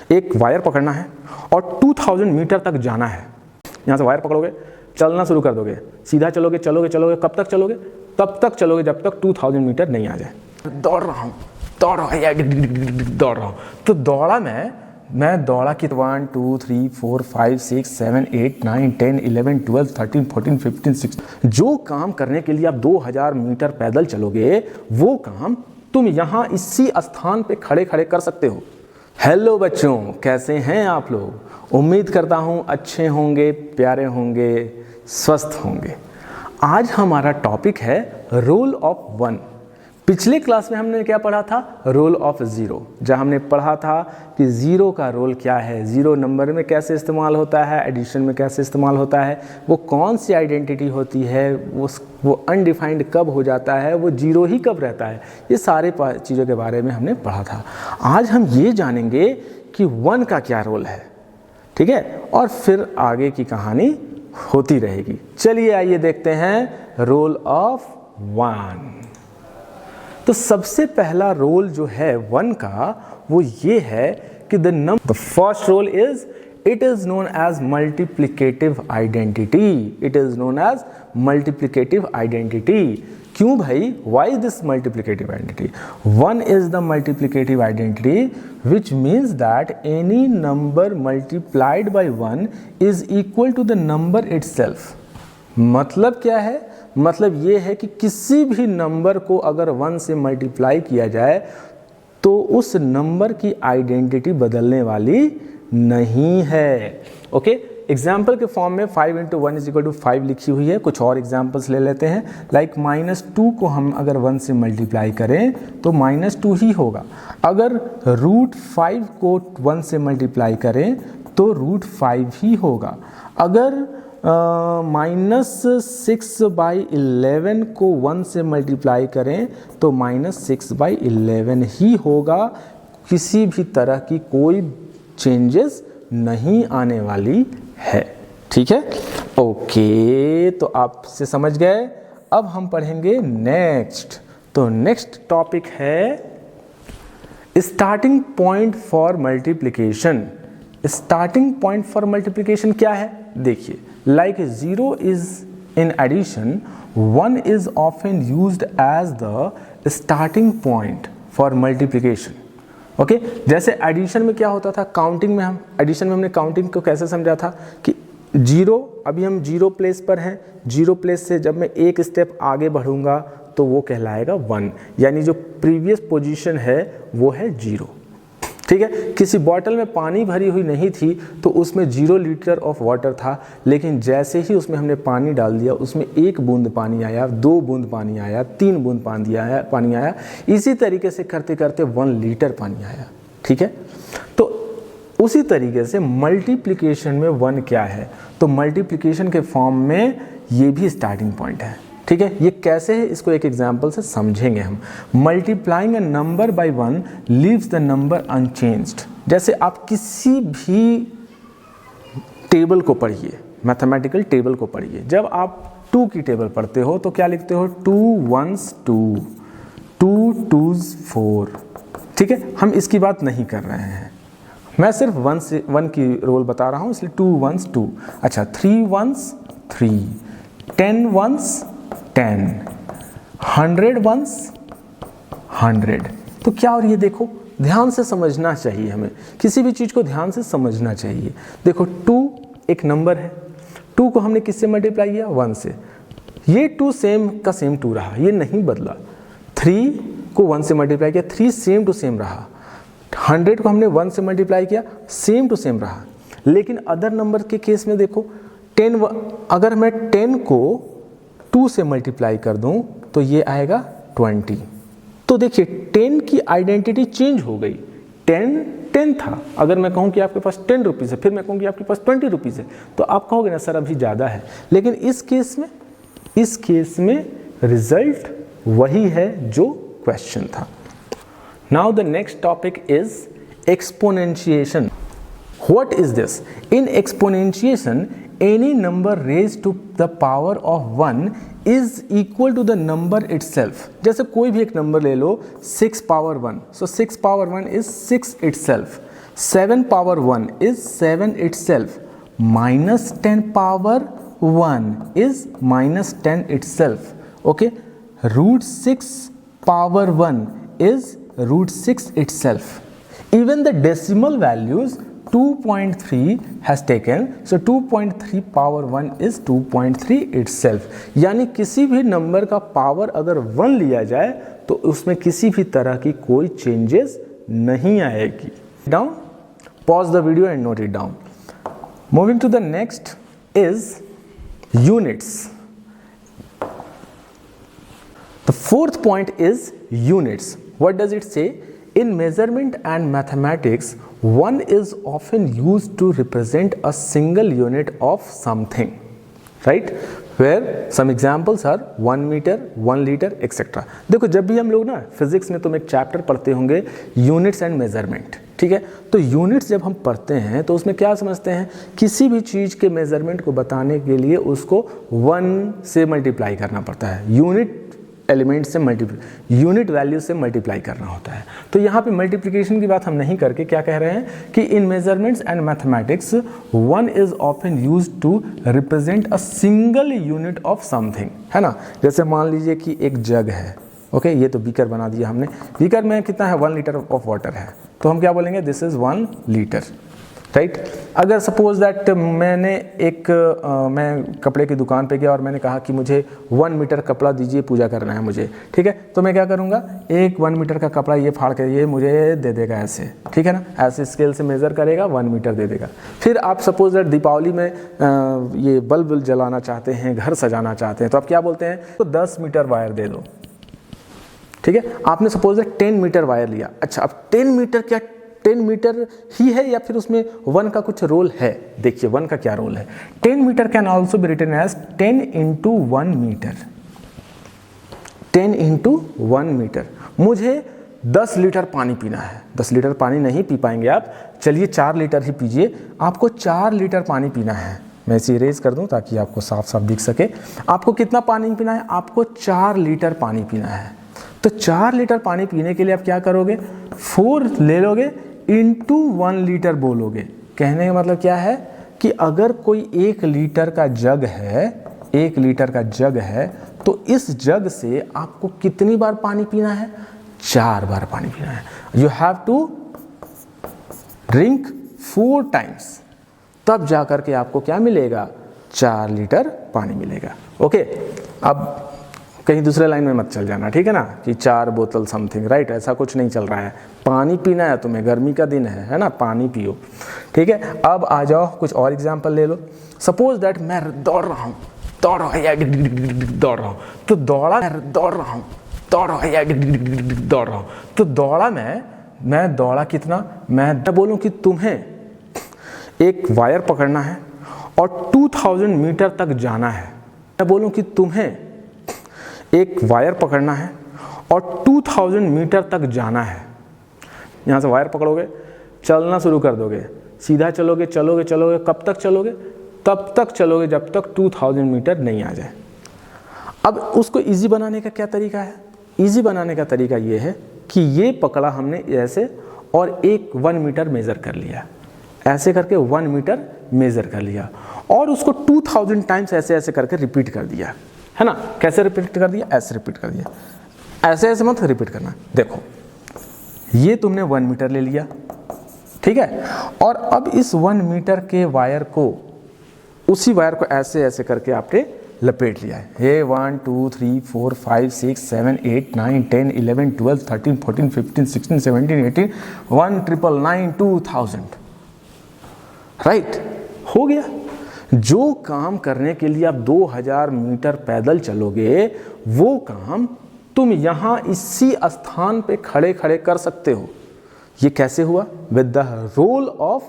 एक वायर पकड़ना है और 2000 मीटर तक जाना है। यहाँ से वायर पकड़ोगे, चलना शुरू कर दोगे, सीधा चलोगे चलोगे चलोगे, कब तक चलोगे? तब तक चलोगे जब तक 2000 मीटर नहीं आ जाए। दौड़ रहा हूँ तो दौड़ा मैं दौड़ा कि 1 2 3 4 5 6 7 8 9 10 11 12 13 14 15 16। जो काम करने के लिए आप 2000 मीटर पैदल चलोगे वो काम तुम यहाँ इसी स्थान पे खड़े खड़े कर सकते हो। हेलो बच्चों, कैसे हैं आप लोग? उम्मीद करता हूँ अच्छे होंगे, प्यारे होंगे, स्वस्थ होंगे। आज हमारा टॉपिक है रोल ऑफ 1। पिछले क्लास में हमने क्या पढ़ा था? Role of 0। जहाँ हमने पढ़ा था कि 0 का रोल क्या है, 0 नंबर में कैसे इस्तेमाल होता है, एडिशन में कैसे इस्तेमाल होता है, वो कौन सी आइडेंटिटी होती है, वो अनडिफाइंड कब हो जाता है, वो 0 ही कब रहता है, ये सारे चीज़ों के बारे में हमने पढ़ा था। आज हम ये जानेंगे कि 1 का क्या रोल है, ठीक है, और फिर आगे की कहानी होती रहेगी। चलिए आइए देखते हैं रोल ऑफ 1। तो सबसे पहला रोल जो है 1 का वो ये है कि the first role is it is known as multiplicative identity. It is known as multiplicative identity. क्यों भाई? Why is this multiplicative identity? 1 is the multiplicative identity which means that any number multiplied by 1 is equal to the number itself। मतलब क्या है? मतलब ये है कि किसी भी नंबर को अगर 1 से मल्टीप्लाई किया जाए तो उस नंबर की आइडेंटिटी बदलने वाली नहीं है। ओके, एग्जाम्पल के फॉर्म में 5 × 1 = 5 लिखी हुई है। कुछ और एग्जाम्पल्स ले लेते हैं। लाइक -2 को हम अगर 1 से मल्टीप्लाई करें तो -2 ही होगा। अगर √5 को 1 से मल्टीप्लाई करें तो √5 ही होगा। अगर -6/11 को 1 से मल्टीप्लाई करें तो -6/11 ही होगा। किसी भी तरह की कोई चेंजेस नहीं आने वाली है। ठीक है, ओके, तो आप से समझ गए। अब हम पढ़ेंगे नेक्स्ट। तो नेक्स्ट टॉपिक है starting point for multiplication. Starting point for multiplication क्या है? देखिए, like 0 is in addition, 1 is often used as the starting point for multiplication. Okay, जैसे एडिशन में क्या होता था, काउंटिंग में एडिशन में हमने काउंटिंग को कैसे समझा था कि 0, अभी हम 0 प्लेस पर हैं, 0 प्लेस से जब मैं एक स्टेप आगे बढ़ूंगा तो वो कहलाएगा 1, यानी जो प्रीवियस पोजीशन है वो है 0। ठीक है, किसी बॉटल में पानी भरी हुई नहीं थी तो उसमें 0 लीटर ऑफ वाटर था, लेकिन जैसे ही उसमें हमने पानी डाल दिया उसमें 1 बूंद पानी आया, 2 बूंद पानी आया, 3 बूंद पानी आया, इसी तरीके से करते करते 1 लीटर पानी आया। ठीक है, तो उसी तरीके से मल्टीप्लिकेशन में 1 क्या है? तो मल्टीप्लिकेशन के फॉर्म में ये भी स्टार्टिंग पॉइंट है। ठीक है, ये कैसे है इसको एक एग्जाम्पल से समझेंगे हम। Multiplying a number by 1 leaves the number unchanged. जैसे आप किसी भी टेबल को पढ़िए, मैथमेटिकल टेबल को पढ़िए, जब आप 2 की टेबल पढ़ते हो तो क्या लिखते हो? 2 1s 2, 2 2s 4। ठीक है, हम इसकी बात नहीं कर रहे हैं, मैं सिर्फ 1 की रोल बता रहा हूँ, इसलिए 2 1s 2। अच्छा, 3 1s 3, 10 1s 10, 100 1s 100। तो क्या? और ये देखो, ध्यान से समझना चाहिए, हमें किसी भी चीज़ को ध्यान से समझना चाहिए। देखो, 2 एक नंबर है, 2 को हमने किससे मल्टीप्लाई किया? 1 से। ये 2 सेम का सेम 2 रहा, ये नहीं बदला। 3 को 1 से मल्टीप्लाई किया, 3 सेम टू सेम रहा। 100 को हमने 1 से मल्टीप्लाई किया, सेम टू सेम रहा। लेकिन अदर नंबर के केस में देखो, 10, अगर मैं 10 को 2 से मल्टीप्लाई कर दूं तो ये आएगा 20। तो देखिए, 10 की आइडेंटिटी चेंज हो गई। 10 था, अगर मैं कहूं कि आपके पास 10 रुपीज़ है, फिर मैं कहूं कि आपके पास 20 रुपीज़ है, तो आप कहोगे ना सर अभी ज़्यादा है। लेकिन इस केस में रिजल्ट वही है जो क्वेश्चन था। Now the next topic is exponentiation. What is this? In exponentiation, any number raised to the power of 1 is equal to the number itself. जैसे कोई भी एक नंबर ले लो, 6 power 1, so 6 power 1 is 6 itself. 7 power 1 is 7 itself, minus 10 power 1 is minus 10 itself. Okay, root 6 power 1 is root 6 itself. Even the decimal values 2.3 has taken, so 2.3 power 1 is 2.3 itself. यानी किसी भी number का power अगर 1 लिया जाए तो उसमें किसी भी तरह की कोई चेंजेस नहीं आएगी. Down, pause the video and note it down. Moving to the next is units. The fourth point is units. What does it say? In measurement and mathematics, 1 is often used to represent a single unit of something, right? Where some examples are 1 meter, 1 liter, etc. देखो जब भी हम लोग ना physics में तुम एक chapter पढ़ते होंगे यूनिट्स एंड मेजरमेंट, ठीक है? तो यूनिट्स जब हम पढ़ते हैं तो उसमें क्या समझते हैं, किसी भी चीज़ के मेजरमेंट को बताने के लिए उसको 1 से मल्टीप्लाई करना पड़ता है. यूनिट एलिमेंट से यूनिट वैल्यू से मल्टीप्लाई करना होता है. तो यहाँ पे मल्टीप्लिकेशन की बात हम नहीं करके क्या कह रहे हैं कि in measurements and mathematics 1 is often used to represent a single unit of something, है ना? जैसे मान लीजिए कि एक जग है, ओके, ये तो बीकर बना दिया हमने. बीकर में कितना है, 1 लीटर ऑफ वाटर है, तो हम क्या बोलेंगे, दिस इज 1 लीटर, राइट? अगर सपोज दैट मैंने मैं कपड़े की दुकान पे गया और मैंने कहा कि मुझे 1 मीटर कपड़ा दीजिए, पूजा करना है मुझे, ठीक है? तो मैं क्या करूँगा, एक 1 मीटर का कपड़ा ये फाड़ के ये मुझे दे देगा ऐसे, ठीक है ना? ऐसे स्केल से मेज़र करेगा, 1 मीटर दे देगा. फिर आप सपोज दैट दीपावली में ये बल्ब जलाना चाहते हैं, घर सजाना चाहते हैं, तो आप क्या बोलते हैं, तो 10 मीटर वायर दे दो, ठीक है? आपने सपोज दैट 10 मीटर वायर लिया. अच्छा, अब 10 मीटर क्या 10 मीटर ही है या फिर उसमें 1 का कुछ रोल है? देखिए 1 का क्या रोल है. 10 metre can also be written as 10 into 1 metre. 10 into 1 metre. मुझे 10 लीटर पानी पीना है. 10 लीटर पानी नहीं पी पाएंगे आप, चलिए 4 लीटर ही पीजिए. आपको 4 लीटर पानी पीना है. मैं इसे इरेज कर दूं ताकि आपको साफ साफ दिख सके. आपको कितना पानी पीना है, आपको 4 लीटर पानी पीना है. तो 4 लीटर पानी पीने के लिए आप क्या करोगे, 4 ले लोगे इंटू 1 लीटर बोलोगे. कहने का मतलब क्या है कि अगर कोई 1 लीटर का जग है, 1 लीटर का जग है, तो इस जग से आपको कितनी बार पानी पीना है, 4 बार पानी पीना है. You have to drink 4 times, तब जा करके आपको क्या मिलेगा, 4 लीटर पानी मिलेगा. ओके, अब कहीं दूसरे लाइन में मत चल जाना, ठीक है ना, कि 4 बोतल समथिंग, राइट? ऐसा कुछ नहीं चल रहा है. पानी पीना है तुम्हें, गर्मी का दिन है ना, पानी पियो, ठीक है? अब आ जाओ, कुछ और एग्जांपल ले लो. सपोज दैट मैं दौड़ रहा हूँ, तो दौड़ा मैं दौड़ा कितना, मैं बोलूँ कि तुम्हें एक वायर पकड़ना है और 2000 मीटर तक जाना है. मैं बोलूँ कि तुम्हें एक वायर पकड़ना है और 2000 मीटर तक जाना है. यहाँ से वायर पकड़ोगे, चलना शुरू कर दोगे, सीधा चलोगे, कब तक चलोगे, तब तक चलोगे जब तक 2000 मीटर नहीं आ जाए. अब उसको इजी बनाने का क्या तरीका है, इजी बनाने का तरीका ये है कि ये पकड़ा हमने ऐसे और एक 1 मीटर मेज़र कर लिया, ऐसे करके 1 मीटर मेज़र कर लिया और उसको 2000 टाइम्स ऐसे करके रिपीट कर दिया, है ना? कैसे रिपीट कर दिया, ऐसे रिपीट कर दिया. ऐसे मत रिपीट करना. देखो ये तुमने 1 मीटर ले लिया, ठीक है? और अब इस 1 मीटर के वायर को, उसी वायर को ऐसे करके आपने लपेट लिया है. ये 1 2 3 4 5 6 7 8 9 10 11 12 13 14 15 16 17 18 1999 2000, राइट? हो गया. जो काम करने के लिए आप 2000 मीटर पैदल चलोगे, वो काम तुम यहाँ इसी स्थान पे खड़े कर सकते हो. ये कैसे हुआ, विद द रोल ऑफ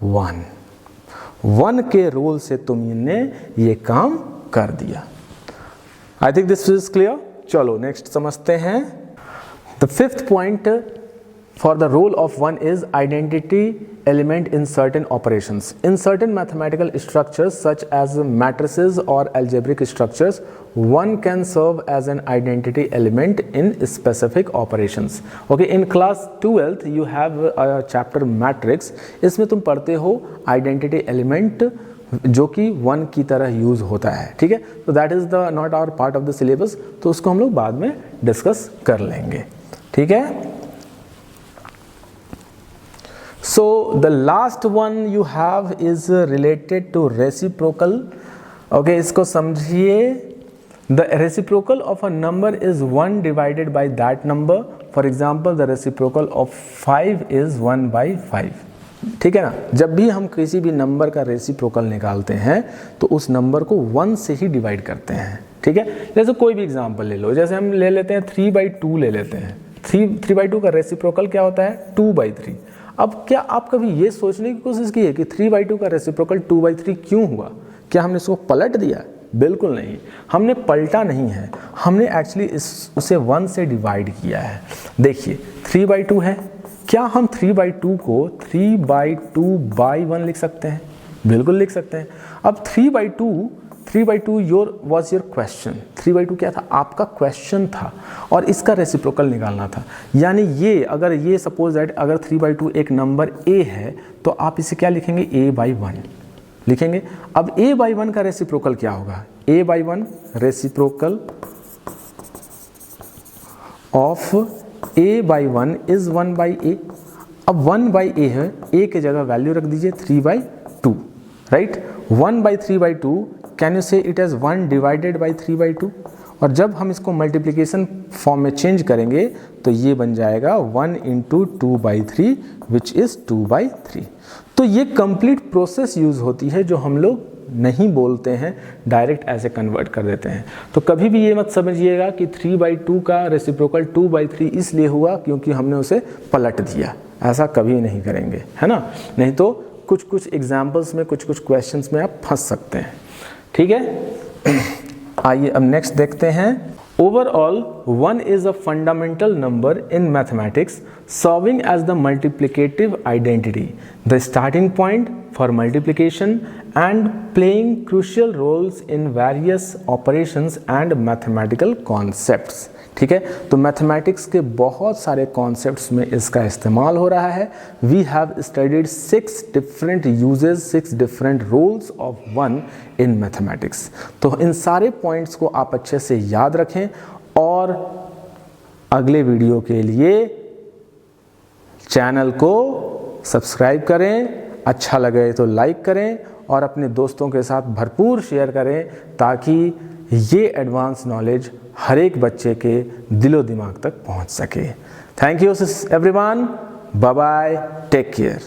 1 के रोल से तुमने ये काम कर दिया. I think this is clear. चलो नेक्स्ट समझते हैं. The 5th point for the role of 1 is identity element in certain operations. In certain mathematical structures such as matrices or algebraic structures, 1 can serve as an identity element in specific operations. Okay, in class 12th you have a chapter matrix. इसमें तुम पढ़ते हो identity element जो कि 1 की तरह use होता है, ठीक है। तो that is the not our part of the syllabus, तो उसको हम लोग बाद में डिस्कस कर लेंगे, ठीक है। So the last one you have is related to reciprocal. Okay, इसको समझिए। The reciprocal of a number is 1 divided by that number. For example, the reciprocal of 5 is 1 by 5. ठीक है ना। जब भी हम किसी भी नंबर का रेसिप्रोकल निकालते हैं तो उस नंबर को 1 से ही डिवाइड करते हैं, ठीक है। जैसे कोई भी एग्जांपल ले लो, जैसे हम ले लेते हैं 3/2 ले लेते हैं। 3/2 का रेसिप्रोकल क्या होता है? 2/3। अब क्या आप कभी ये सोचने की कोशिश की है कि 3/2 का रेसिप्रोकल 2/3 क्यों हुआ? क्या हमने इसको पलट दिया? बिल्कुल नहीं, हमने पलटा नहीं है, हमने एक्चुअली उसे 1 से डिवाइड किया है। देखिए 3/2 है, क्या हम 3/2 को 3/2/1 लिख सकते हैं? बिल्कुल लिख सकते हैं। अब 3/2 वॉज योर क्वेश्चन। 3/2 क्या था? आपका क्वेश्चन था और इसका रेसिप्रोकल निकालना था। यानी ये अगर ये सपोज दैट अगर 3/2 एक नंबर a है तो आप इसे क्या लिखेंगे? a/1 लिखेंगे। अब a/1 का रेसिप्रोकल क्या होगा? a/1 reciprocal of a/1 is 1/a। अब 1/a है, a के जगह वैल्यू रख दीजिए 3/2, राइट। 1/3/2 कैन यू से इट एज 1 डिवाइडेड बाई 3/2। और जब हम इसको मल्टीप्लिकेशन फॉर्म में चेंज करेंगे तो ये बन जाएगा 1 × 2/3 विच इज 2/3। तो ये कंप्लीट प्रोसेस यूज होती है जो हम लोग नहीं बोलते हैं, डायरेक्ट ऐसे कन्वर्ट कर देते हैं। तो कभी भी ये मत समझिएगा कि 3/2 का रेसिप्रोकल 2/3 इसलिए हुआ क्योंकि हमने उसे पलट दिया, ऐसा कभी नहीं करेंगे, है ना। नहीं तो कुछ कुछ एग्जाम्पल्स में, कुछ कुछ क्वेश्चंस में आप फंस सकते हैं, ठीक है। आइए अब नेक्स्ट देखते हैं। Overall 1 is a fundamental number in mathematics, serving as the multiplicative identity, the starting point for multiplication and playing crucial roles in various operations and mathematical concepts। ठीक है, तो मैथमेटिक्स के बहुत सारे कॉन्सेप्ट्स में इसका इस्तेमाल हो रहा है। We have studied 6 different uses, 6 different roles of 1 in mathematics. तो इन सारे पॉइंट्स को आप अच्छे से याद रखें और अगले वीडियो के लिए चैनल को सब्सक्राइब करें, अच्छा लगे तो लाइक करें और अपने दोस्तों के साथ भरपूर शेयर करें ताकि ये एडवांस नॉलेज हर एक बच्चे के दिलो दिमाग तक पहुंच सके। Thank you everyone, bye bye, take care.